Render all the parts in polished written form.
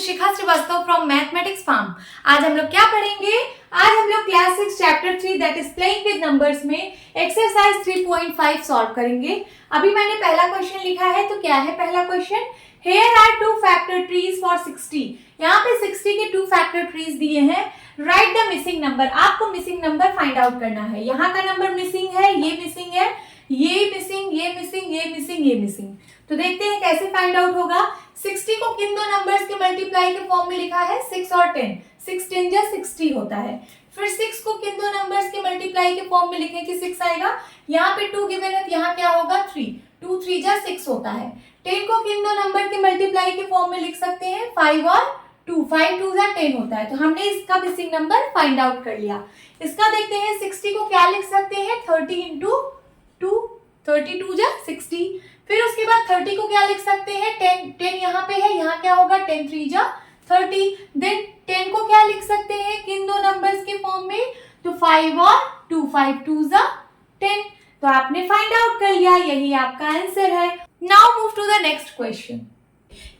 Shikha Srivastava from mathematics farm. आज हम लोग क्या पढ़ेंगे? आज हम लोग class 6 chapter 3 that is playing with numbers में एक्सरसाइज 3.5 सॉल्व करेंगे। अभी मैंने पहला क्वेश्चन लिखा है, तो क्या है पहला question? Here are two factor trees for 60। यहाँ पे 60 के 2 फैक्टर ट्रीज दिए हैं। Right the missing number. आपको मिसिंग नंबर फाइंड आउट करना है। यहाँ का नंबर मिसिंग है, ये मिसिंग है, ये मिसिंग, ये मिसिंग, ये मिसिंग, ये मिसिंग। तो देखते हैं कैसे फाइंड आउट होगा। 60 को किन दो नंबर्स के मल्टीप्लाई के फॉर्म में लिखा है? 6 और 10। 6 10 जा 60 होता है। फिर 6 को किन दो नंबर्स के मल्टीप्लाई के फॉर्म में लिखें कि 6 आएगा? यहाँ पे 2 गिवन है, यहाँ क्या होगा? 3। 2 3 जा 6 होता है। 10 को किन दो नंबर के मल्टीप्लाई के फॉर्म में लिख सकते हैं? 5 और 2। 5 2 जा 10 होता है। तो हमने इसका मिसिंग नंबर फाइंड आउट कर लिया। इसका देखते हैं 60 को क्या लिख सकते हैं? 30 इंटू 2। 32 जा 60। फिर उसके बाद 30 को क्या लिख सकते हैं? 10 यहाँ पे है, यहाँ क्या होगा? 10 3 जा 30। देन 10 को क्या लिख सकते हैं किन दो नंबर्स के फॉर्म में? तो 5 और 2। 5 2 जा 10। तो आपने फाइंड आउट कर लिया, यही आपका आंसर है। Now move to the next question.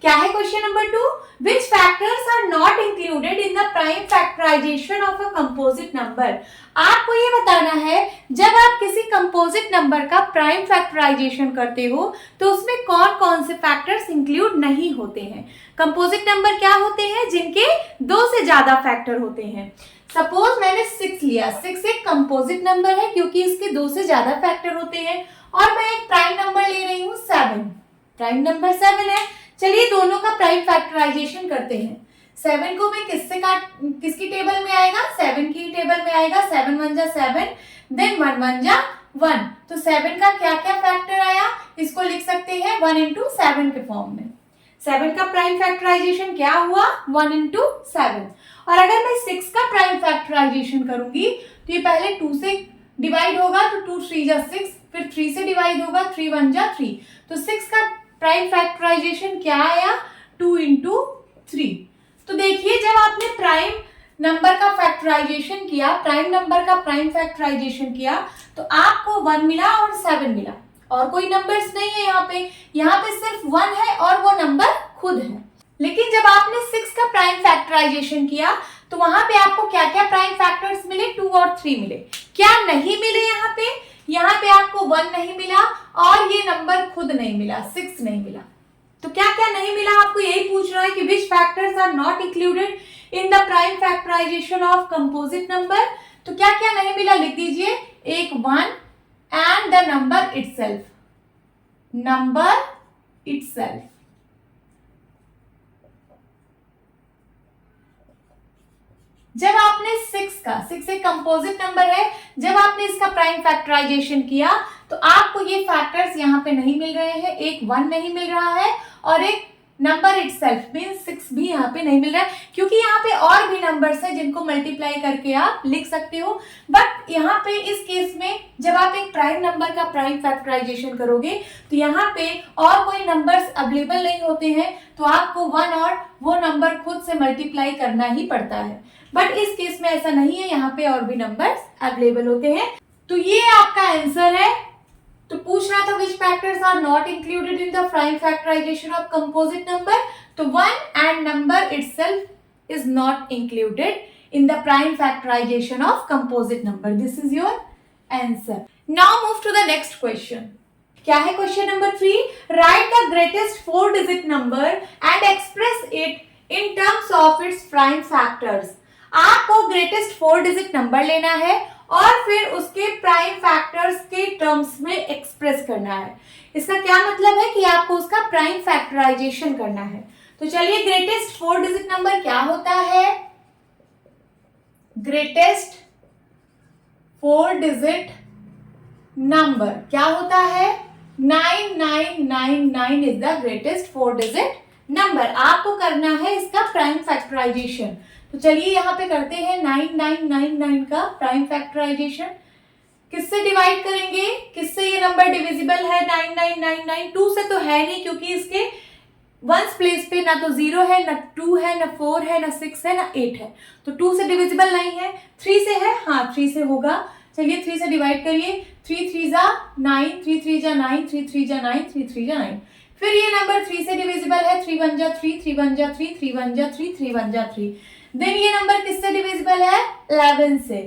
क्या है question number 2? Which factors are not included in the prime factorization of a composite number? आपको ये बताना है जब आप किसी कंपोजिट नंबर का प्राइम फैक्टराइजेशन करते हो तो उसमें कौन कौन से फैक्टर्स इंक्लूड नहीं होते हैं। कंपोजिट नंबर क्या होते हैं? जिनके 2 से ज्यादा फैक्टर होते हैं। सपोज मैंने 6 लिया। 6 एक कंपोजिट नंबर है क्योंकि इसके 2 से ज्यादा फैक्टर होते हैं। और मैं एक प्राइम नंबर ले रही हूँ 7। प्राइम नंबर 7 है। चलिए दोनों का प्राइम फैक्टराइजेशन करते हैं। 7 को मैं किसकी टेबल में आएगा? 7 की टेबल में आएगा। 7 1 जा 7, देन 1 1 जा 1। तो 7 का क्या क्या फैक्टर आया? इसको लिख सकते हैं 1 इंटू 7 के फॉर्म में। 7 का प्राइम फैक्टराइजेशन क्या हुआ? 1 इंटू 7। और अगर मैं 6 का प्राइम फैक्टराइजेशन करूंगी तो ये पहले 2 से डिवाइड होगा, तो 2 3 जा 6, फिर 3 से डिवाइड होगा, 3 1 जा 3। तो 6 का प्राइम फैक्टराइजेशन क्या आया? 2 इंटू 3। तो देखिए जब आपने प्राइम नंबर का फैक्टराइजेशन किया, प्राइम नंबर का प्राइम फैक्टराइजेशन किया, तो आपको 1 मिला और 7 मिला। और कोई नंबर्स नहीं है यहाँ पे सिर्फ 1 है और वो नंबर खुद है। लेकिन जब आपने 6 का प्राइम फैक्टराइजेशन किया तो वहां पे आपको क्या क्या प्राइम फैक्टर्स मिले? 2 और 3 मिले। क्या नहीं मिले यहाँ पे? यहाँ पे आपको 1 नहीं मिला और ये नंबर खुद नहीं मिला, 6 नहीं मिला। तो क्या क्या नहीं मिला? आपको यही पूछ रहा है कि which factors are not included in the prime factorisation of composite number. तो क्या क्या नहीं मिला लिख दीजिए। एक 1 and the number itself. Number itself. जब आपने 6 एक कंपोजिट नंबर है, जब आपने इसका प्राइम फैक्टराइजेशन किया तो आपको ये फैक्टर्स यहाँ पे नहीं मिल रहे हैं। एक 1 नहीं मिल रहा है और एक नंबर इटसेल्फ मींस 6 भी यहाँ पे नहीं मिल रहा है, क्योंकि यहाँ पे और भी नंबर्स है जिनको मल्टीप्लाई करके आप लिख सकते हो। बट यहाँ पे इस केस में जब आप एक प्राइम नंबर का प्राइम फैक्टराइजेशन करोगे तो यहाँ पे और कोई नंबर्स अवेलेबल नहीं होते हैं, तो आपको 1 और वो नंबर खुद से मल्टीप्लाई करना ही पड़ता है। बट इस केस में ऐसा नहीं है, यहाँ पे और भी नंबर्स अवेलेबल होते हैं। तो ये आपका आंसर है। तो पूछ रहा था which factors are not included in the prime factorization of composite number। तो 1 and number itself is not included in the prime factorization of composite number। This is your answer। Now move to the next question। क्या है question number 3? Write the greatest 4-digit number and express it in terms of its prime factors। आपको greatest 4-digit number लेना है और फिर उसके prime factors के terms में एक्सप्रेस करना है। इसका क्या मतलब है कि आपको उसका प्राइम फैक्टराइजेशन करना है। तो चलिए ग्रेटेस्ट 4-digit नंबर क्या होता है? ग्रेटेस्ट 4-digit नंबर क्या होता है? 9999 is the greatest 4-digit number. आपको करना है इसका प्राइम फैक्टराइजेशन। तो चलिए यहाँ पे करते हैं 9999 का प्राइम फैक्टराइजेशन। किससे डिवाइड करेंगे? किससे ये नंबर डिविजिबल है? 9999 2 से तो है नहीं, क्योंकि इसके वंस प्लेस पे ना तो 0 है, ना 2 है, ना 4 है, ना 6 है, ना 8 है। तो 2 से डिविजिबल नहीं है। 3 से है? हाँ 3 से होगा। चलिए 3 से डिवाइड करिए। 3 3 जा 9, 3 3 जा 9, 3 3 जा 9, 3 3 जा 9। फिर ये नंबर 3 से डिविजिबल है, 3 1 जा 3, 3 1 जा 3, 3 1 जा 3, 3 1 जा 3। देन ये नंबर किससे डिविजिबल है? 11 से,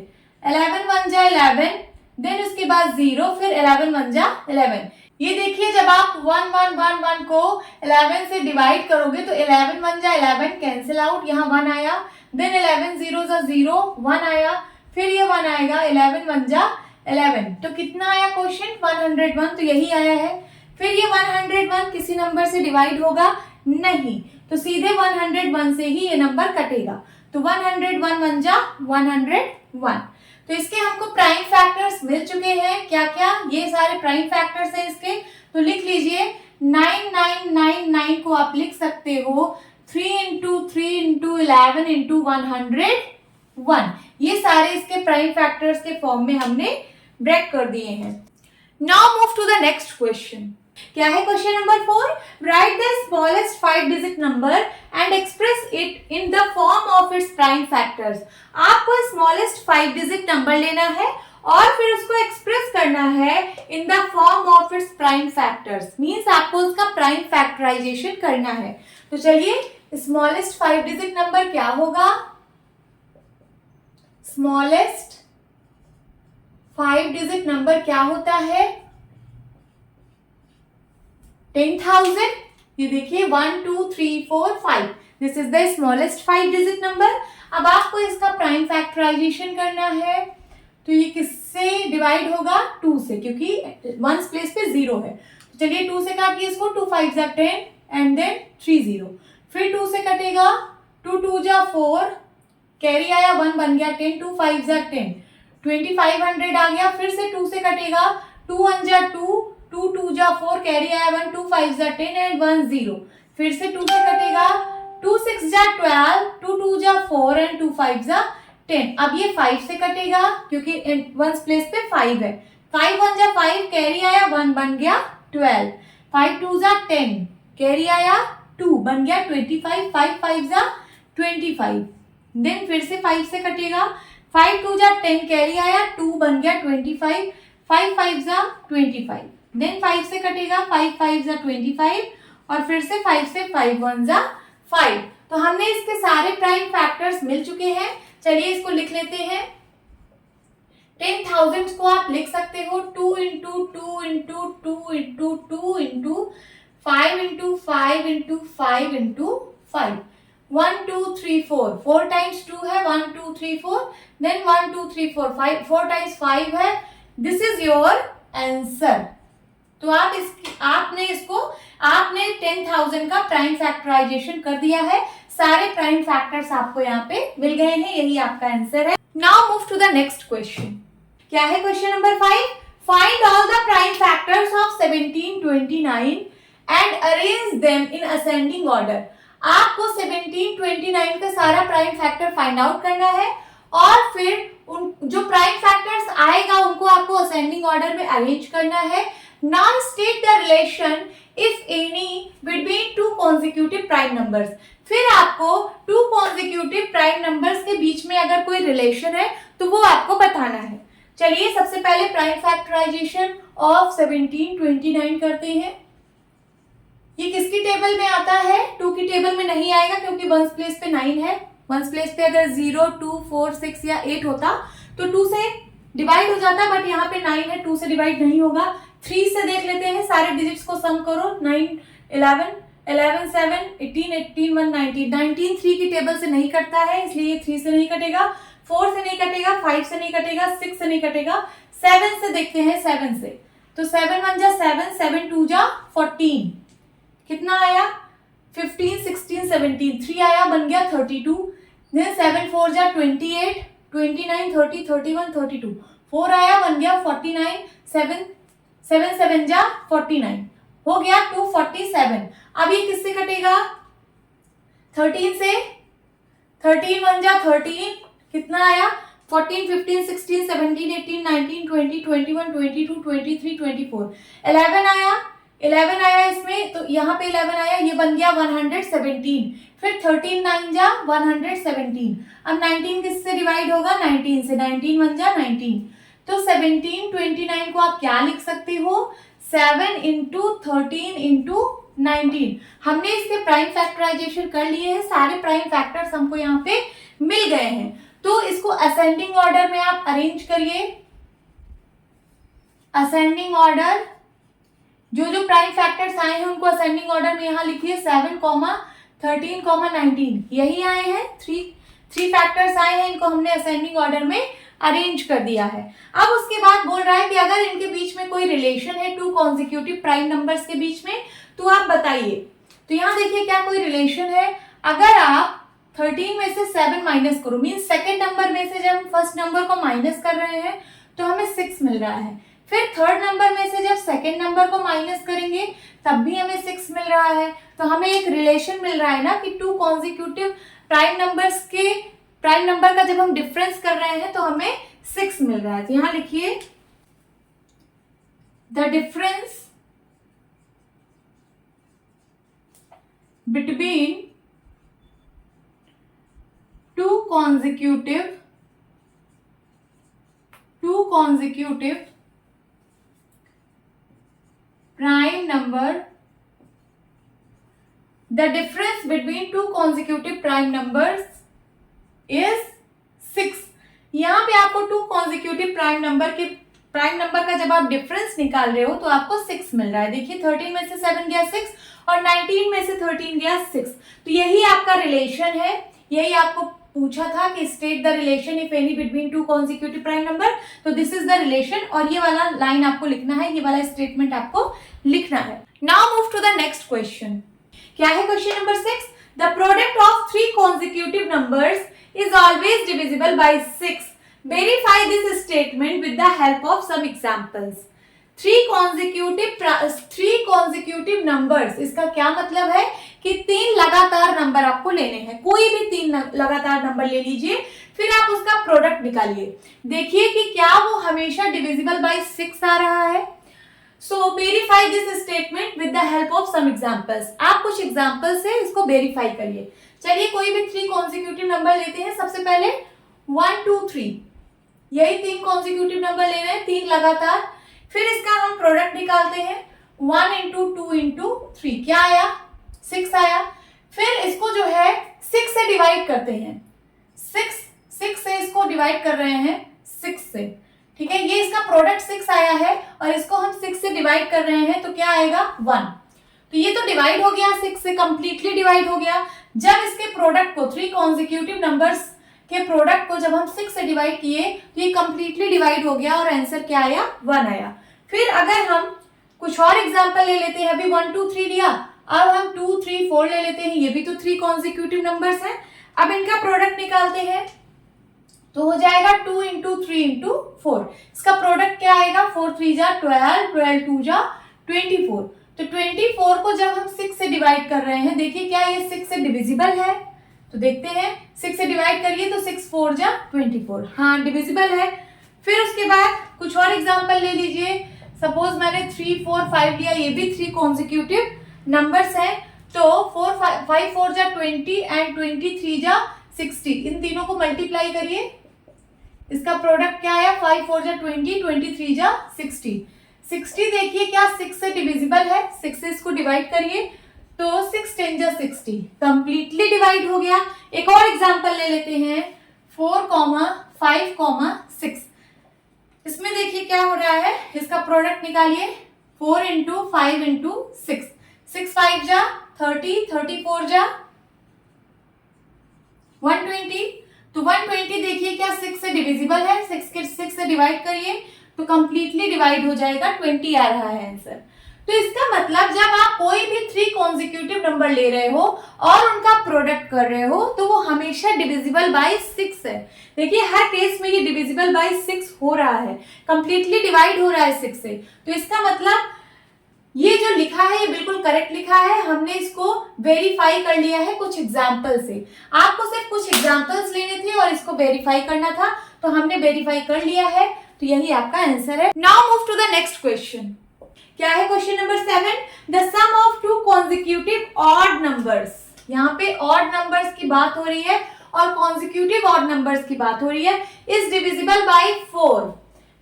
11 1 जा 11, देन उसके बाद 0, फिर 11 1 जा 11। ये देखिए जब आप 1 1 1 1 को 11 से डिवाइड करोगे तो 11 1 जा 11 कैंसिल आउट, यहाँ 1 आया, देन 11 0 जा 0, 1 आया, फिर ये 1 आएगा, 11 1 जा 11। तो कितना आया क्वेश्चन? 101, तो यही आया है। फिर ये 101 किसी नंबर से डिवाइड होगा नहीं, तो सीधे 101 से ही ये नंबर कटेगा, तो 101 1 जा 101। तो इसके हमको प्राइम फैक्टर्स मिल चुके हैं। क्या क्या? ये सारे प्राइम फैक्टर्स हैं इसके, तो लिख लीजिए 9999 को आप लिख सकते हो 3 इंटू 3 इंटू 11 इंटू 101। ये सारे इसके प्राइम फैक्टर्स के फॉर्म में हमने ब्रेक कर दिए हैं। Now move to the next question. क्या है question number 4? Write the smallest 5 digit number and express it in the form of its prime factors. आपको स्मॉलेस्ट 5 डिजिट नंबर लेना है और फिर उसको एक्सप्रेस करना है in the form of its prime factors, means आपको उसका प्राइम फैक्टराइजेशन करना है। तो चलिए, स्मॉलेस्ट 5 डिजिट नंबर क्या होगा? स्मॉलेस्ट 5 डिजिट नंबर क्या होता है? 10,000। ये देखिए 1 2 3 4 5, this is the smallest 5 digit number. अब आपको इसका प्राइम फैक्टराइजेशन करना है, तो ये किससे डिवाइड होगा? 2 से, क्योंकि वंस प्लेस पे 0 है। तो चलिए 2 से काटिए इसको, 2 5 जा 10 एंड देन 3 0, फिर 2 से कटेगा, 2 2 जा 4, कैरी आया 1 बन गया 10, 2 5 जा 10, 2500 आ गया, फिर से 2 से कटेगा, 2 1 जा 2, 2 2 जा 4, कैरी आया 1, 2 5 जा 10 एंड 1 0, फिर से 2 से कटेगा, 2 6 जा 12, 2 2 जा 4 एंड 2 5 जा 10। अब ये 5 से कटेगा क्योंकि वंस प्लेस पे 5 है, 5 1 जा 5, कैरी आया 1 बन गया 12, 5 2 जा 10, कैरी आया 2 बन गया 25, 5 5 जा 25, देन फिर से 5 से कटेगा, 5 2 जा 10, कैरी आया 2 बन गया 25, 5 5 जा 25, देन 5 से कटेगा, 5 5 जा 25 और फिर से 5 से 5 1 जा 5। तो हमने इसके सारे प्राइम फैक्टर्स मिल चुके हैं। चलिए इसको लिख लेते हैं। 10,000 को आप लिख सकते हो 2 into 2 into 2 into 2 into 5 into 5 into 5 into 5, 1 2 3 4, 4 times 2 है 1 2 3 4, देन 1 2 3 4 5, 4 टाइम्स 5 है। This is your answer. तो आपने 10,000 का प्राइम फैक्टराइजेशन कर दिया है। सारे प्राइम फैक्टर्स आपको यहाँ पे मिल गए हैं, यही आपका आंसर है। Now move to the next question. क्या है question number 5? Find all the prime factors of 17 29 and arrange them in ascending order. आपको 17 29 का सारा प्राइम फैक्टर फाइंड आउट करना है और फिर उन जो प्राइम फैक्टर्स आएगा उनको आपको असेंडिंग ऑर्डर में अरेंज करना है। Now state the relation if any between two consecutive prime numbers. फिर आपको टू कॉन्जिक्यूटिव प्राइम नंबर्स के बीच में अगर कोई रिलेशन है तो वो आपको बताना है। चलिए सबसे पहले प्राइम फैक्टराइजेशन ऑफ 17 29 करते हैं। ये किसकी टेबल में आता है? 2 की टेबल में नहीं आएगा क्योंकि वंस प्लेस पे 9 है। वंस प्लेस पे अगर 0 2 4 6 या 8 होता तो 2 से डिवाइड हो जाता, बट यहाँ पे 9 है, 2 से डिवाइड नहीं होगा। 3 से देख लेते हैं, सारे डिजिट्स को सम करो, 9 11 11 7 18 18 1 19 19 3 की टेबल से नहीं कटता है, इसलिए 3 से नहीं कटेगा, 4 से नहीं कटेगा, 5 से नहीं कटेगा, 6 से नहीं कटेगा। 7 से देखते हैं, 7 से तो 7 1 जा 7, 7 2 जा 14, कितना आया 15 16 17, 3 आया बन गया 32, देन 7 4 जा 28 29 30 31 32, 4 आया बन गया 49, 7 7 जा 49, हो गया 247। अब ये किससे कटेगा? 13 से, 13 1 जा 13, कितना आया 14 15 16 17 18 19 20 21 22 23 24, 11 आया इसमें, तो यहाँ पे 11 आया, ये बन गया 117, फिर 13 9 जा 117। अब 19 किससे डिवाइड होगा? 19 से, 19 1 जा 19। तो 17 29 को आप क्या लिख सकते हो? 7 इंटू 13 इंटू 19। हमने इसके प्राइम फैक्टराइजेशन कर लिए हैं, सारे प्राइम फैक्टर्स हमको यहाँ पे मिल गए हैं। तो इसको असेंडिंग ऑर्डर में आप अरेंज करिए। असेंडिंग ऑर्डर, जो जो प्राइम फैक्टर्स आए हैं उनको असेंडिंग ऑर्डर में यहाँ लिखिए। 7, 13, 19 यही आए हैं। थ्री फैक्टर्स आए हैं, इनको हमने असेंडिंग ऑर्डर में अरेंज कर दिया है। अब उसके बाद बोल रहा है कि अगर इनके बीच में कोई रिलेशन है टू कॉन्जिक्यूटिव प्राइम नंबर्स के बीच में, तो आप बताइए। तो यहाँ देखिए क्या कोई रिलेशन है। अगर आप 13 में से 7 माइनस करो, मीन सेकेंड नंबर में से जब हम फर्स्ट नंबर को माइनस कर रहे हैं तो हमें 6 मिल रहा है। फिर थर्ड नंबर में से जब सेकेंड नंबर को माइनस करेंगे तब भी हमें 6 मिल रहा है। तो हमें एक रिलेशन मिल रहा है ना कि टू कॉन्जिक्यूटिव प्राइम नंबर्स के प्राइम नंबर का जब हम डिफरेंस कर रहे हैं तो हमें 6 मिल रहा है। तो यहां लिखिए the difference between two consecutive prime number, the difference between two consecutive prime numbers is 6। यहाँ पे आपको टू consecutive prime number का जब आप डिफरेंस निकाल रहे हो तो आपको 6 मिल रहा है। देखिए 13 में से 7 गया 6 और 19 में से 13 गया 6। तो यही आपका रिलेशन है, यही आपको पूछा था कि state the relation if any between two consecutive prime number. तो दिस इज द रिलेशन और ये वाला लाइन आपको लिखना है, ये वाला स्टेटमेंट आपको लिखना है। Now move to the next question. क्या है question number 6? The product of three consecutive numbers is always divisible by 6। Verify this statement with the help of some examples. Three consecutive numbers, इसका क्या मतलब है कि 3 लगातार नंबर आपको लेने हैं। कोई भी 3 लगातार नंबर ले लीजिए, फिर आप उसका प्रोडक्ट निकालिए। देखिए कि क्या वो हमेशा डिविजिबल बाय 6 आ रहा है। So verify this statement with the help of some examples. आप कुछ एग्जांपल से इसको वेरीफाई करिए। चलिए कोई भी 3 कॉन्जिक्यूटिव नंबर लेते हैं। सबसे पहले 1, 2, 3, यही 3 कॉन्जिक्यूटिव नंबर ले रहे हैं, 3 लगातार। फिर इसका हम प्रोडक्ट निकालते हैं। 1 इंटू 2 इंटू 3 क्या आया? 6 आया। फिर इसको जो है 6 से डिवाइड करते हैं। 6 से इसको डिवाइड कर रहे हैं 6 से, ठीक है। ये इसका प्रोडक्ट 6 आया है और इसको हम 6 से डिवाइड कर रहे हैं तो क्या आएगा? 1। तो ये तो डिवाइड हो गया, 6 से कंप्लीटली डिवाइड हो गया। जब इसके प्रोडक्ट को, 3 कॉन्जिक्यूटिव नंबर्स के प्रोडक्ट को जब हम 6 से डिवाइड किए तो ये कंप्लीटली डिवाइड हो गया और आंसर क्या आया? 1 आया। फिर अगर हम कुछ और एग्जांपल ले लेते हैं, अभी 1, 2, 3 लिया, अब हम 2, 3, 4 ले लेते हैं। ये भी तो 3 कॉन्जिक्यूटिव नंबर्स हैं। अब इनका प्रोडक्ट निकालते हैं तो हो जाएगा 2 इंटू 3 इंटू 4। इसका प्रोडक्ट क्या आएगा? 4 3 जा 12, 12 2 जा 24। तो 24 को जब हम 6 से डिवाइड कर रहे हैं, देखिए क्या ये 6 से डिविजिबल है? तो देखते हैं, 6 से डिवाइड करिए तो 6 4 जा 24, हाँ डिविजिबल है। फिर उसके बाद कुछ और एग्जांपल ले लीजिए। सपोज मैंने 3, 4, 5 लिया, ये भी 3 कॉन्जिक्यूटिव नंबर्स हैं। तो 5 4 जा 20 एंड 23 जा 60, इन तीनों को मल्टीप्लाई करिए। इसका प्रोडक्ट क्या आया? 5 4 जा 20, 23 जा 60। 60 देखिए क्या 6 से डिविजिबल है? 6 से इसको डिवाइड करिए तो 6 10 जा 60, कंप्लीटली डिवाइड हो गया। एक और एग्जांपल ले लेते हैं, 4, 5, 6। इसमें देखिए क्या हो रहा है, इसका प्रोडक्ट निकालिए। 4 इंटू 5 इंटू 6, 6 5 जा 30, 34 जा 120। तो 120 देखिए क्या 6 से डिविजिबल है? 6 से डिवाइड करिए तो कंप्लीटली डिवाइड हो जाएगा, 20 आ रहा है आंसर। तो इसका मतलब जब आप कोई भी 3 कॉन्जिक्यूटिव नंबर ले रहे हो और उनका प्रोडक्ट कर रहे हो तो वो हमेशा डिविजिबल बाय 6 है। देखिए हर केस में ये डिविजिबल बाय 6 हो रहा है, कंप्लीटली डिवाइड हो रहा है 6 से। तो इसका मतलब ये जो लिखा है ये बिल्कुल करेक्ट लिखा है। हमने इसको वेरीफाई कर लिया है कुछ एग्जाम्पल से। आपको सिर्फ कुछ एग्जाम्पल्स लेने थे और इसको वेरीफाई करना था, तो हमने वेरीफाई कर लिया है। तो यही आपका आंसर है। Now move to the next question. क्या है question number 7? The sum of two consecutive odd numbers. यहाँ पे ऑड नंबर्स की बात हो रही है और कॉन्जिक्यूटिव ऑड नंबर्स की बात हो रही है। Is divisible by 4।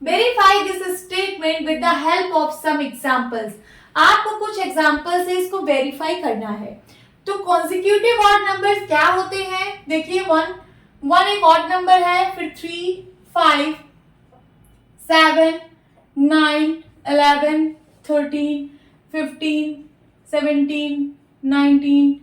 Verify this statement with the help of some examples. आपको कुछ एग्जाम्पल से इसको वेरीफाई करना है। तो कॉन्जिक्यूटिव ऑड नंबर्स क्या होते हैं, देखिए वन एक ऑड नंबर है, फिर 3, 5, 7, 9, 11, 13, 15, 17, 19,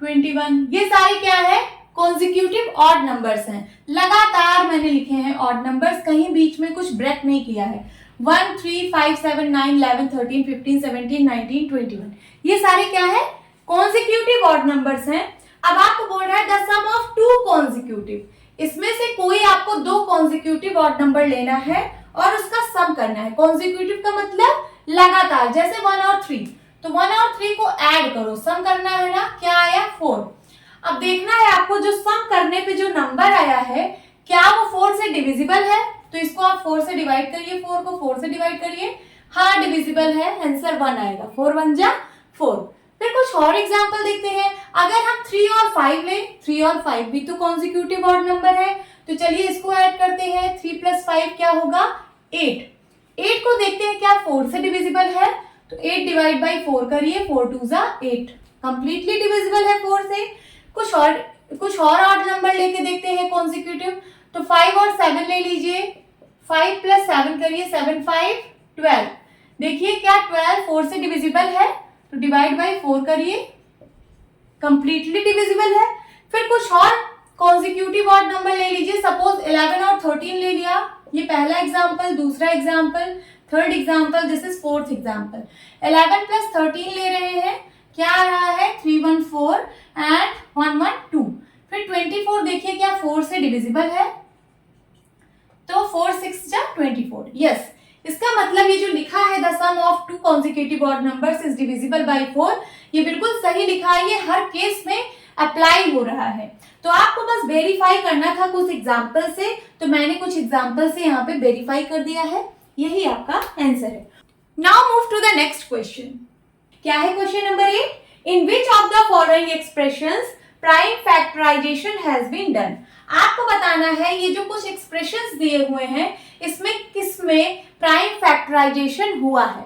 21, ये सारे क्या है, कॉन्जिक्यूटिव ऑड नंबर्स हैं। लगातार मैंने लिखे हैं ऑड नंबर्स, कहीं बीच में कुछ ब्रेक नहीं किया है। 1, 3, 5, 7, 9, 11, 13, 15, 17, 19, 21, ये सारे क्या है, कॉन्जिक्यूटिव ऑड नंबर्स हैं। अब आपको बोल रहा है the sum of two consecutive, इसमें से कोई आपको दो कॉन्जिक्यूटिव ऑड नंबर लेना है और उसका सम करना है। कॉन्जिक्यूटिव का मतलब लगातार, जैसे 1 और 3, तो 1 और 3 को ऐड करो, सम करना है ना, क्या आया 4। अब देखना है आपको जो सम करने पे जो नंबर आया है क्या वो 4 से डिविजिबल है, तो इसको आप 4 से डिवाइड करिए, 4 को 4 से डिवाइड करिए, हाँ डिविजिबल है, आंसर 1 आएगा, 4 1 जा 4। फिर कुछ और एग्जांपल देखते हैं। अगर हम 3 और 5 लें, 3 और 5 भी तो कॉन्जिक्यूटिव ऑड नंबर है, तो चलिए इसको ऐड करते हैं। 3 + 5 क्या होगा 8। 8 को देखते हैं क्या 4 से डिविजिबल है, तो 8 डिवाइड बाई 4 करिए, 4 2 जा 8, कंप्लीटली डिविजिबल है 4 से। कुछ और ऑड नंबर लेके देखते हैं कॉन्जिक्यूटिव, तो 5 और 7 ले लीजिए, 5 + 7 करिए, 7 5 12, देखिए क्या 12 4 से डिविजिबल है, तो डिवाइड बाई 4 करिए, कंप्लीटली डिविजिबल है। फिर कुछ और कॉन्जिक्यूटिव ऑड नंबर ले लीजिए, सपोज 11 और 13 ले लिया, ये पहला एग्जांपल, दूसरा example, third example, this is fourth example. 11 + 13 ले रहे हैं, क्या आ रहा है 3 1 4 एंड 1 1 2। फिर 24 देखिए क्या 4 से डिविजिबल है, तो 4 6 जा 24, यस। इसका मतलब ये जो लिखा है the sum of two consecutive odd numbers is divisible by 4, ये बिल्कुल सही लिखा है, ये हर केस में अप्लाई हो रहा है। तो आपको बस वेरीफाई करना था कुछ एग्जांपल से, तो मैंने कुछ एग्जांपल से यहाँ पे वेरीफाई कर दिया है, यही आपका आंसर है। Now move to the next question. क्या है question number 8, in which of the following expressions prime factorisation has been done. आपको बताना है ये जो कुछ एक्सप्रेशंस दिए हुए हैं इसमें किसमें प्राइम फैक्टराइजेशन हुआ है।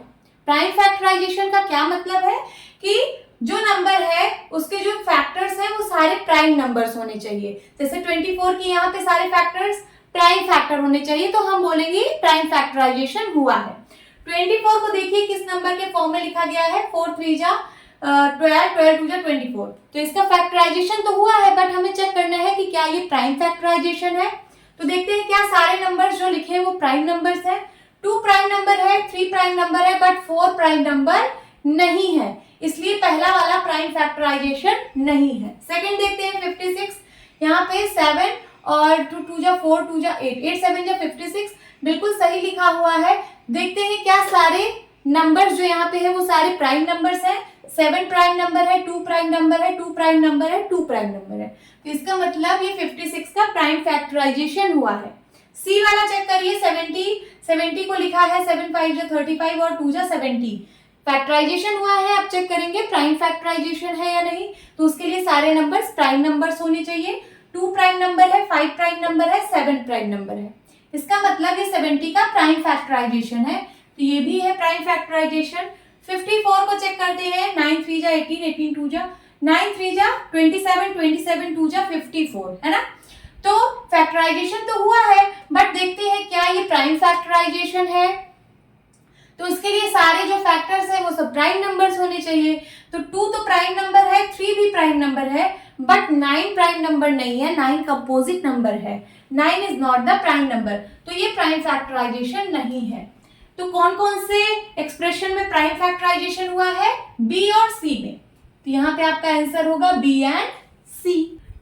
प्राइम फैक्टराइजेशन का क्या मतलब है कि जो नंबर है उसके जो फैक्टर्स हैं वो सारे प्राइम नंबर्स होने चाहिए। जैसे 24 के यहाँ पे सारे फैक्टर्स प्राइम फैक्टर होने चाहिए, तो हम बोलेंगे प्राइम फैक्टराइजेशन हुआ है। 24 को देखिए किस नंबर के फॉर्म में लिखा गया है, 4 3 जा 12, 12 2 जा 24, तो इसका फैक्टराइजेशन तो हुआ है, बट हमें चेक करना है कि क्या ये प्राइम फैक्टराइजेशन है। तो देखते हैं क्या सारे नंबर्स जो लिखे हैं वो प्राइम नंबर्स हैं। 2 प्राइम नंबर है, 3 प्राइम नंबर है, बट 4 प्राइम नंबर नहीं है, इसलिए पहला वाला प्राइम फैक्टराइजेशन नहीं है। सेकंड देखते हैं 56, यहाँ पे 7 और 2 2 जा 4 2 जा 8, 8 7 जा 56, बिल्कुल सही लिखा हुआ है। देखते हैं क्या सारे नंबर्स जो यहाँ पे है वो सारे प्राइम नंबर्स हैं। 7 प्राइम नंबर है, 2 प्राइम नंबर है, 2 प्राइम नंबर है, 2 प्राइम नंबर है, तो इसका मतलब ये 56 का प्राइम फैक्टराइजेशन हुआ है। सी वाला चेक करिए, 70 को लिखा है 7 5 जा 35 और 2 जा 70, फैक्टराइजेशन हुआ है। अब चेक करेंगे प्राइम फैक्टराइजेशन है या नहीं, तो उसके लिए सारे नंबर्स प्राइम नंबर्स होने चाहिए। 2 प्राइम नंबर है, 5 प्राइम नंबर है, 7 प्राइम नंबर है, इसका मतलब ये 70 का प्राइम फैक्टराइजेशन है, तो ये भी है प्राइम फैक्टराइजेशन। 54 को चेक करते हैं, 9 3 जा 18, 18 2 जा 9 3 जा 27, 27 2 जा 54, है ना। तो फैक्टराइजेशन तो हुआ है, बट देखते हैं क्या ये प्राइम फैक्टराइजेशन है, तो इसके लिए सारे जो फैक्टर्स है वो सब प्राइम नंबर्स होने चाहिए। तो 2 तो प्राइम नंबर है, 3 भी प्राइम नंबर है, बट 9 प्राइम नंबर नहीं है, 9 कंपोजिट नंबर है, 9 is not the prime number, तो ये प्राइम फैक्टराइजेशन नहीं है। तो कौन कौन से एक्सप्रेशन में प्राइम फैक्टराइजेशन हुआ है, बी और सी में, तो यहाँ पे आपका आंसर होगा B and C.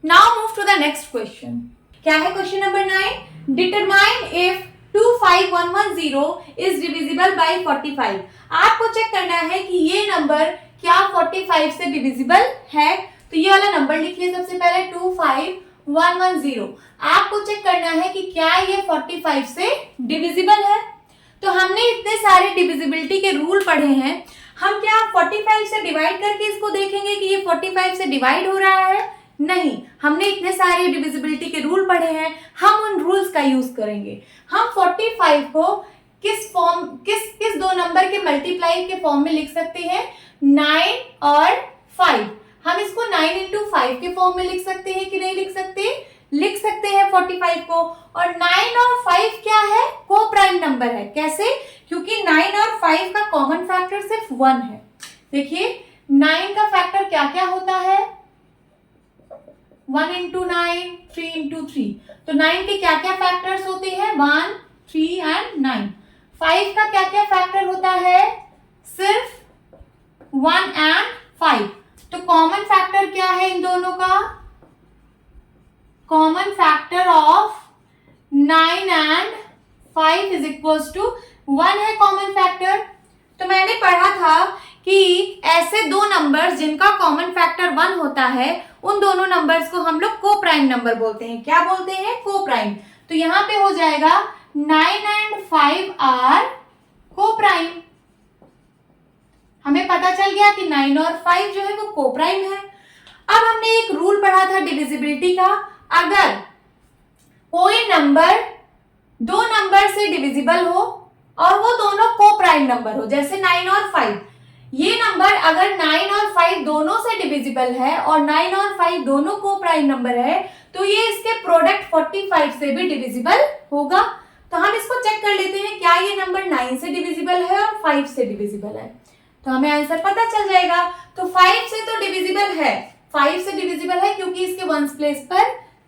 Now move to the next question. क्या है question number 9, determine if 25110 is divisible by 45। आपको चेक करना है कि ये नंबर क्या 45 से डिविजिबल है, तो ये वाला नंबर लिखिए सबसे पहले 25110। आपको चेक करना है कि क्या ये 45 से डिविजिबल है। तो हमने इतने सारे डिविजिबिलिटी के रूल पढ़े हैं, हम क्या 45 से डिवाइड करके इसको देखेंगे कि ये 45 से डिवाइड हो रहा है, नहीं, हमने इतने सारे डिविजिबिलिटी के रूल पढ़े हैं, हम उन रूल्स का यूज करेंगे। हम 45 को किस दो नंबर के मल्टीप्लाई के फॉर्म में लिख सकते हैं? 9 और 5। हम इसको 9 इंटू 5 के फॉर्म में लिख सकते हैं कि नहीं लिख सकते? लिख सकते हैं 45 को। और 9 और 5 क्या है? को प्राइम नंबर है। कैसे? क्योंकि 9 और 5 का कॉमन फैक्टर सिर्फ 1 है। देखिए 9 का फैक्टर क्या क्या होता है? 1 इंटू 9, 3 इंटू 3। तो 9 के क्या क्या फैक्टर्स होते हैं? 1, 3 एंड 9। 5 का क्या क्या फैक्टर होता है? सिर्फ 1 एंड 5। तो कॉमन फैक्टर क्या है इन दोनों का? Common factor of 9 and 5 is equals to 1 है कॉमन फैक्टर। तो मैंने पढ़ा था कि ऐसे दो नंबर्स जिनका कॉमन फैक्टर 1 होता है उन दोनों नंबर्स को हम लोग को प्राइम नंबर बोलते हैं। क्या बोलते हैं? को प्राइम। तो यहां पे हो जाएगा 9 एंड 5 आर को प्राइम। हमें पता चल गया कि 9 और 5 जो है वो को प्राइम है। अब हमने एक रूल पढ़ा था डिविजिबिलिटी का। अगर कोई नंबर दो नंबर से डिविजिबल हो और वो दोनों को प्राइम नंबर हो, जैसे 9 और 5, ये नंबर अगर 9 और 5 दोनों से डिविजिबल है और 9 और 5 दोनों को प्राइम नंबर है तो ये इसके प्रोडक्ट 45 से भी डिविजिबल होगा। तो हम इसको चेक कर लेते हैं, क्या ये नंबर 9 से डिविजिबल है और 5 से डिविजिबल है? तो हमें आंसर पता चल जाएगा। तो 5 से तो डिविजिबल है, 5 से डिविजिबल है क्योंकि इसके वंस प्लेस पर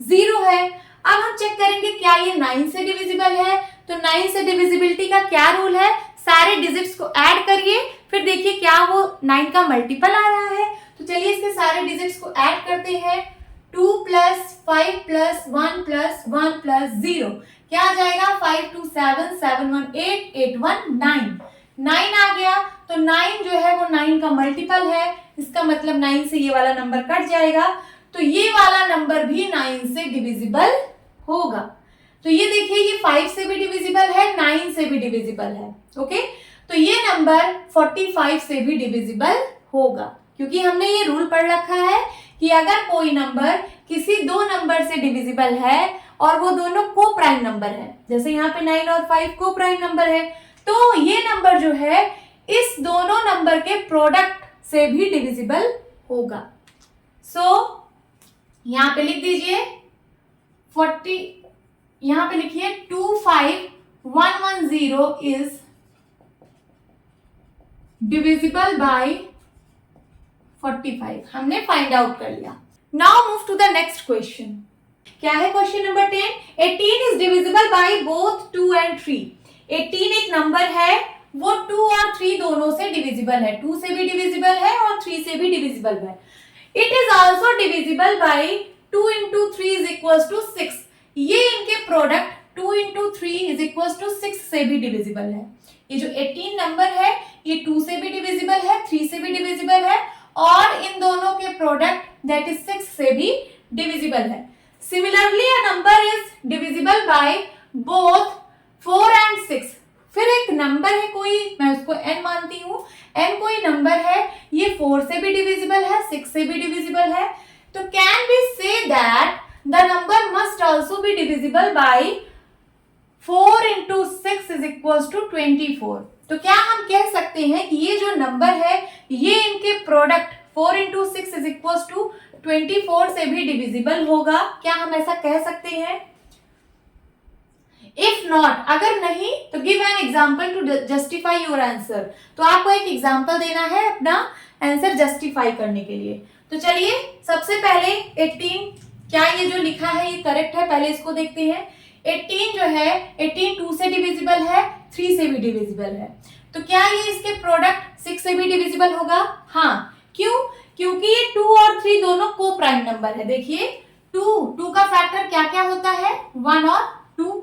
0 है। अब हम चेक करेंगे क्या ये 9 से डिविजिबल है। तो 9 से डिविजिबिलिटी का क्या रूल है? सारे डिजिट्स को ऐड करिए, फिर देखिए क्या वो 9 का मल्टीपल आ रहा है। तो चलिए इसके सारे डिजिट्स को ऐड करते हैं। 2 + 5 + 1 + 1 + 0 क्या आ जाएगा? 5 2 7 7 1 8 8 1 9 9 आ गया। तो 9 जो है वो 9 का मल्टीपल है। इसका मतलब 9 से ये वाला नंबर कट जाएगा, तो ये वाला नंबर भी 9 से डिविजिबल होगा। तो ये देखिए ये 5 से भी डिविजिबल है, 9 से भी डिविजिबल है। ओके, तो ये नंबर 45 से भी डिविजिबल होगा, क्योंकि हमने ये रूल पढ़ रखा है कि अगर कोई नंबर किसी दो नंबर से डिविजिबल है और वो दोनों को प्राइम नंबर है, जैसे यहाँ पे 9 और 5 को प्राइम नंबर है, तो ये नंबर जो है इस दोनों नंबर के प्रोडक्ट से भी डिविजिबल होगा। सो यहाँ पे लिख दीजिए 40, यहाँ पे लिखिए 25110 इज डिविजिबल बाय 45। हमने फाइंड आउट कर लिया। Now move to the next question. क्या है question number 10? 18 is divisible by both 2 and 3। 18 एक नंबर है, वो 2 और 3 दोनों से डिविजिबल है, 2 से भी डिविजिबल है और 3 से भी डिविजिबल है। It is also divisible by 2 into 3 is equals to 6। ये इनके product 2 into 3 is equals to 6 से भी डिविजिबल है। ये जो 18 नंबर है ये 2 से भी डिविजिबल है, 3 से भी डिविजिबल है और इन दोनों के प्रोडक्ट दैट इज 6 से भी डिविजिबल है। Similarly a number is divisible by both 4 and 6। फिर एक नंबर है कोई, मैं उसको n मानती हूँ, n कोई नंबर है, ये 4 से भी डिविजिबल है, 6 से भी डिविजिबल है। तो can we say that the number must also be divisible by 4 into 6 is equals to 24। तो क्या हम कह सकते हैं कि ये जो नंबर है ये इनके product 4 into 6 is equals to 24 से भी डिविजिबल होगा? क्या हम ऐसा कह सकते हैं? इफ नॉट, अगर नहीं तो give an example to justify your answer. तो आपको एक एग्जाम्पल देना है अपना आंसर जस्टिफाई करने के लिए। तो चलिए सबसे पहले 18, क्या ये जो लिखा है ये करेक्ट है? पहले इसको देखते हैं। 18 जो है 18 2 से डिविजिबल है, 3 से भी डिविजिबल है, तो क्या ये इसके प्रोडक्ट 6 से भी डिविजिबल होगा? हाँ। क्यों? क्योंकि ये 2 और 3 दोनों को प्राइम नंबर है। देखिए 2 का फैक्टर क्या क्या होता है? 1 और 2।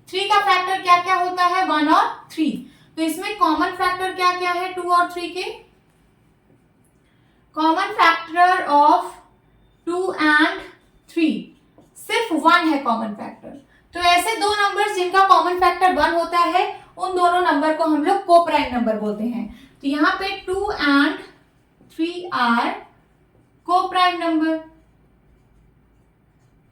3 का फैक्टर क्या क्या होता है? 1 और 3। तो इसमें कॉमन फैक्टर क्या क्या है 2 और 3 के? कॉमन फैक्टर ऑफ 2 and 3 सिर्फ 1 है कॉमन फैक्टर। तो ऐसे दो नंबर्स जिनका कॉमन फैक्टर 1 होता है उन दोनों नंबर को हम लोग को प्राइम नंबर बोलते हैं। तो यहाँ पे 2 and 3 आर को प्राइम नंबर।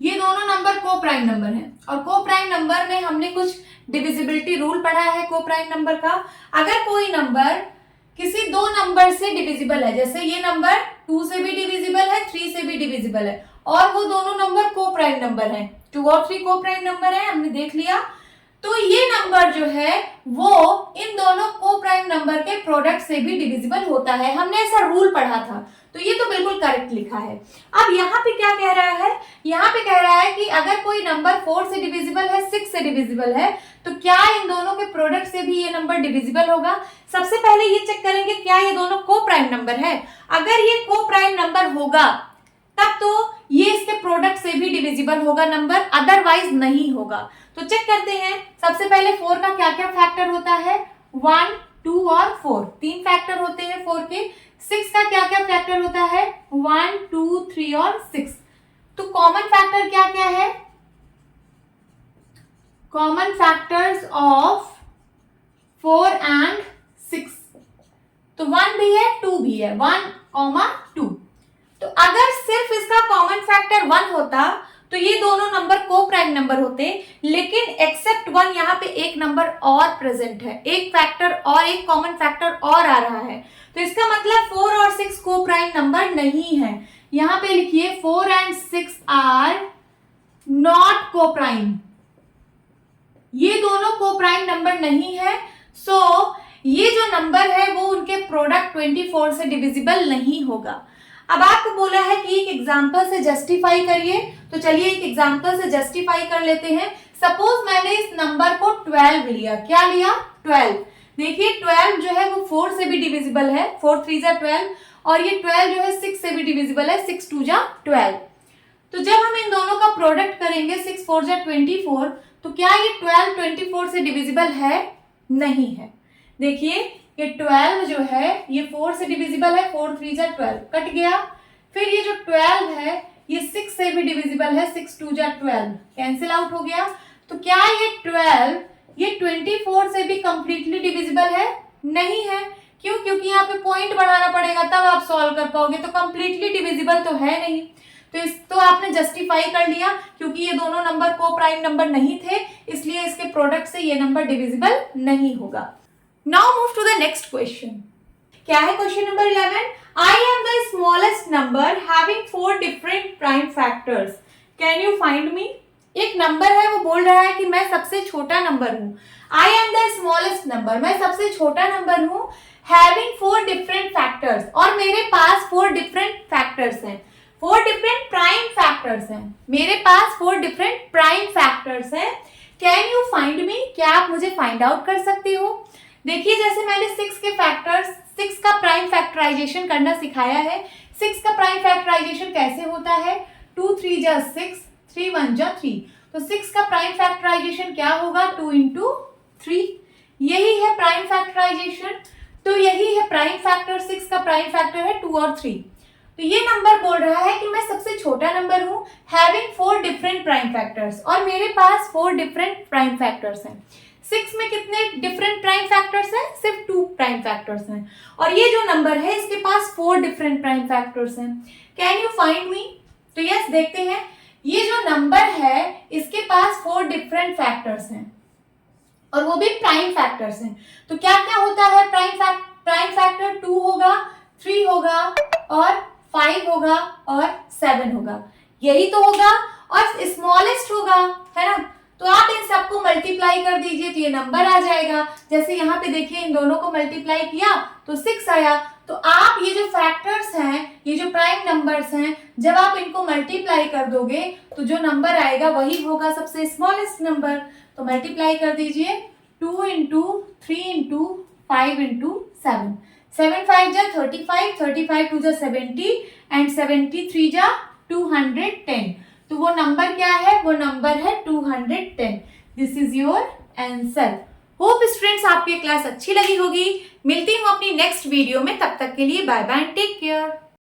ये दोनों नंबर को प्राइम नंबर हैं और को प्राइम नंबर में हमने कुछ डिविजिबिलिटी रूल पढ़ा है को प्राइम नंबर का। अगर कोई नंबर किसी दो नंबर से डिविजिबल है, जैसे ये नंबर 2 से भी डिविजिबल है, 3 से भी डिविजिबल है और वो दोनों नंबर को प्राइम नंबर हैं, 2 और 3 को प्राइम नंबर है, हमने देख लिया, तो ये नंबर जो है वो इन दोनों को प्राइम नंबर के प्रोडक्ट से भी डिविजिबल होता है। हमने ऐसा रूल पढ़ा था, तो ये तो बिल्कुल करेक्ट लिखा है। अब यहाँ पे क्या कह रहा है, यहाँ पे कह रहा है कि अगर कोई नंबर 4 से डिविजिबल है, 6 से डिविजिबल है, तो क्या इन दोनों के प्रोडक्ट से भी ये नंबर डिविजिबल होगा। सबसे पहले ये चेक करेंगे क्या ये दोनों को प्राइम नंबर है। अगर ये को प्राइम नंबर होगा तब तो ये इसके प्रोडक्ट से भी डिविजिबल होगा नंबर, अदरवाइज नहीं होगा। तो चेक करते हैं। सबसे पहले 4 का क्या क्या फैक्टर होता है, 1, 2 और 4, 3 फैक्टर होते हैं 4 के। 6 का क्या क्या फैक्टर होता है, 1, 2, 3 और 6। तो कॉमन फैक्टर क्या क्या है, कॉमन फैक्टर्स ऑफ 4 एंड 6, तो 1 भी है 2 भी है, 1, 2। तो अगर सिर्फ इसका कॉमन फैक्टर 1 होता तो ये दोनों नंबर को प्राइम नंबर होते, लेकिन एक्सेप्ट 1 यहाँ पे एक नंबर और प्रेजेंट है, एक फैक्टर और एक कॉमन फैक्टर और आ रहा है, तो इसका मतलब 4 और 6 को प्राइम नंबर नहीं है। यहाँ पे लिखिए 4 एंड 6 आर नॉट को प्राइम, ये दोनों को प्राइम नंबर नहीं है। सो ये जो नंबर है वो उनके प्रोडक्ट 24 से डिविजिबल नहीं होगा। अब आपको बोला है कि एक एग्जांपल से जस्टिफाई करिए, तो चलिए एक एग्जांपल से जस्टिफाई कर लेते हैं। सपोज मैंने इस नंबर को 12 लिया, क्या लिया, 12। देखिए 12 जो है वो 4 से भी डिविजिबल है, 4 3 जा 12, और ये 12 जो है 6 से भी डिविजिबल है, 6 2 जा 12। तो जब हम इन दोनों का प्रोडक्ट करेंगे 6 4 जा 24, तो क्या ये 12 24 से डिविजिबल है, नहीं है। देखिए ये 12 जो है ये 4 से डिविजिबल है, 4 3 जा 12 कट गया। फिर ये जो 12 है ये 6 से भी डिविजिबल है, 6 2 जा 12 कैंसिल आउट हो गया। तो क्या ये 12 ये 24 से भी कंप्लीटली डिविजिबल है, नहीं है। क्यों, क्योंकि यहाँ पे पॉइंट बढ़ाना पड़ेगा तब आप सॉल्व कर पाओगे, तो कंप्लीटली डिविजिबल तो है नहीं। तो आपने जस्टिफाई कर लिया, क्योंकि ये दोनों नंबर को प्राइम नंबर नहीं थे, इसलिए इसके प्रोडक्ट से ये नंबर डिविजिबल नहीं होगा। Now move to the next question. क्या है question number 11? I am the smallest number having 4 different prime factors. Can you find me? एक नंबर है, वो बोल रहा है कि मैं सबसे छोटा नंबर हूँ। I am the smallest number, मैं सबसे छोटा नंबर हूँ, having 4 different factors, और मेरे पास 4 different factors हैं, 4 different prime factors हैं, मेरे पास 4 different prime factors हैं। Can you find me? क्या आप मुझे फाइंड आउट कर सकते हो? देखिए जैसे मैंने 6 के फैक्टर्स, 6 का प्राइम फैक्टराइजेशन करना सिखाया है। 6 का प्राइम फैक्टराइजेशन कैसे होता है, 2 3 जा 6, 3 1 जा 3। तो 6 का प्राइम फैक्टराइजेशन क्या होगा, 2 into 3, यही है प्राइम फैक्टराइजेशन। तो यही है प्राइम फैक्टर, 6 का प्राइम फैक्टर है 2 और 3। तो ये नंबर बोल रहा है कि मैं सबसे छोटा नंबर हूँ, हैविंग 4 डिफरेंट प्राइम फैक्टर्स, और मेरे पास 4 डिफरेंट प्राइम फैक्टर्स हैं। 6 में कितने डिफरेंट प्राइम फैक्टर्स हैं, सिर्फ 2 प्राइम फैक्टर्स हैं, और ये जो नंबर है इसके पास 4 डिफरेंट प्राइम फैक्टर्स हैं। Can you find me? तो यस, देखते हैं, ये जो नंबर है इसके पास 4 डिफरेंट फैक्टर्स हैं और वो भी प्राइम फैक्टर्स हैं। तो क्या क्या होता है प्राइम फैक्टर, 2 होगा, 3 होगा और 5 होगा और 7 होगा, यही तो होगा, और स्मॉलेस्ट होगा, है ना। तो आप इन सबको मल्टीप्लाई कर दीजिए तो ये नंबर आ जाएगा। जैसे यहाँ पे देखिए इन दोनों को मल्टीप्लाई किया तो 6 आया। तो आप ये जो फैक्टर्स हैं, ये जो प्राइम नंबर्स हैं, जब आप इनको मल्टीप्लाई कर दोगे तो जो नंबर आएगा वही होगा सबसे स्मॉलेस्ट नंबर। तो मल्टीप्लाई कर दीजिए, 2 into 3 into 5 into 7, 7 5 जा 35, 35 2 जा 70 एंड 73 जा 210। तो वो नंबर क्या है, वो नंबर है 210। This is your answer. Hope students आपकी क्लास अच्छी लगी होगी। मिलती हूँ अपनी नेक्स्ट वीडियो में, तब तक के लिए बाय बाय, टेक केयर।